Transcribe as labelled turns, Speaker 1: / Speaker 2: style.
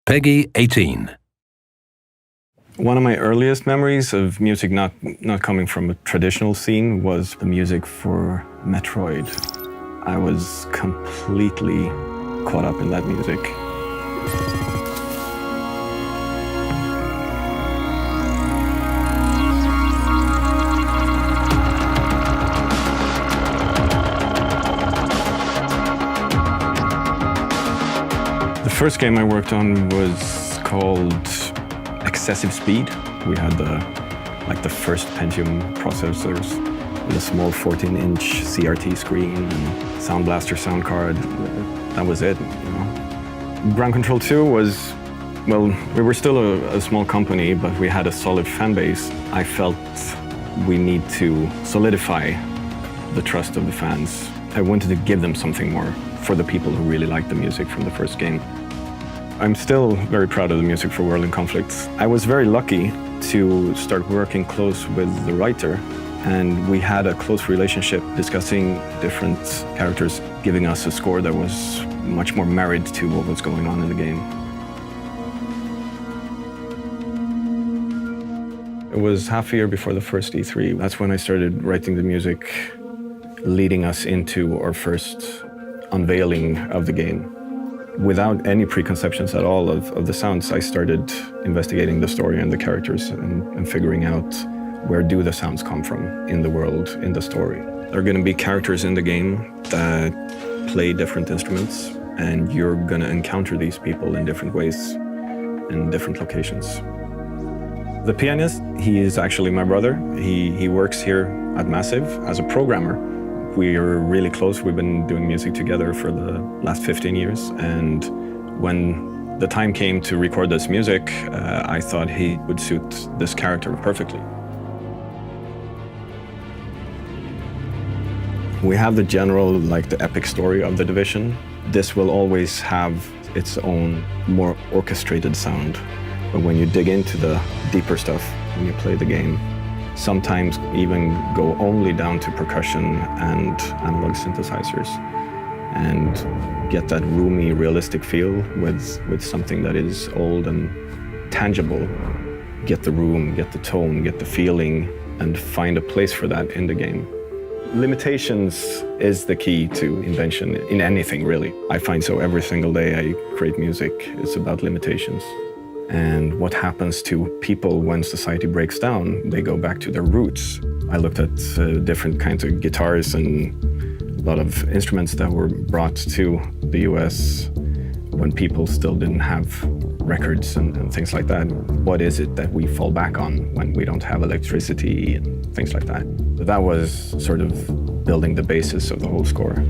Speaker 1: Peggy 18.
Speaker 2: One of my earliest memories of music not coming from a traditional scene was the music for Metroid. I was completely caught up in that music. The first game I worked on was called Excessive Speed. We had the first Pentium processors with a small 14-inch CRT screen and Sound Blaster sound card. That was it, you know. Ground Control 2 was, well, we were still a small company, but we had a solid fan base. I felt we need to solidify the trust of the fans. I wanted to give them something more for the people who really liked the music from the first game. I'm still very proud of the music for World in Conflict. I was very lucky to start working close with the writer, and we had a close relationship discussing different characters, giving us a score that was much more married to what was going on in the game. It was half a year before the first E3. That's when I started writing the music, leading us into our first unveiling of the game. Without any preconceptions at all of the sounds, I started investigating the story and the characters and figuring out where do the sounds come from in the world, in the story. There are going to be characters in the game that play different instruments, and you're going to encounter these people in different ways, in different locations. The pianist, he is actually my brother. He works here at Massive as a programmer. We are really close. We've been doing music together for the last 15 years. And when the time came to record this music, I thought he would suit this character perfectly. We have the general, the epic story of the Division. This will always have its own more orchestrated sound. But when you dig into the deeper stuff, when you play the game, sometimes even go only down to percussion and analog synthesizers and get that roomy, realistic feel with something that is old and tangible. Get the room, get the tone, get the feeling, and find a place for that in the game. Limitations is the key to invention in anything, really. I find so every single day I create music, it's about limitations. And what happens to people when society breaks down, they go back to their roots. I looked at different kinds of guitars and a lot of instruments that were brought to the US when people still didn't have records and things like that. What is it that we fall back on when we don't have electricity and things like that? That was sort of building the basis of the whole score.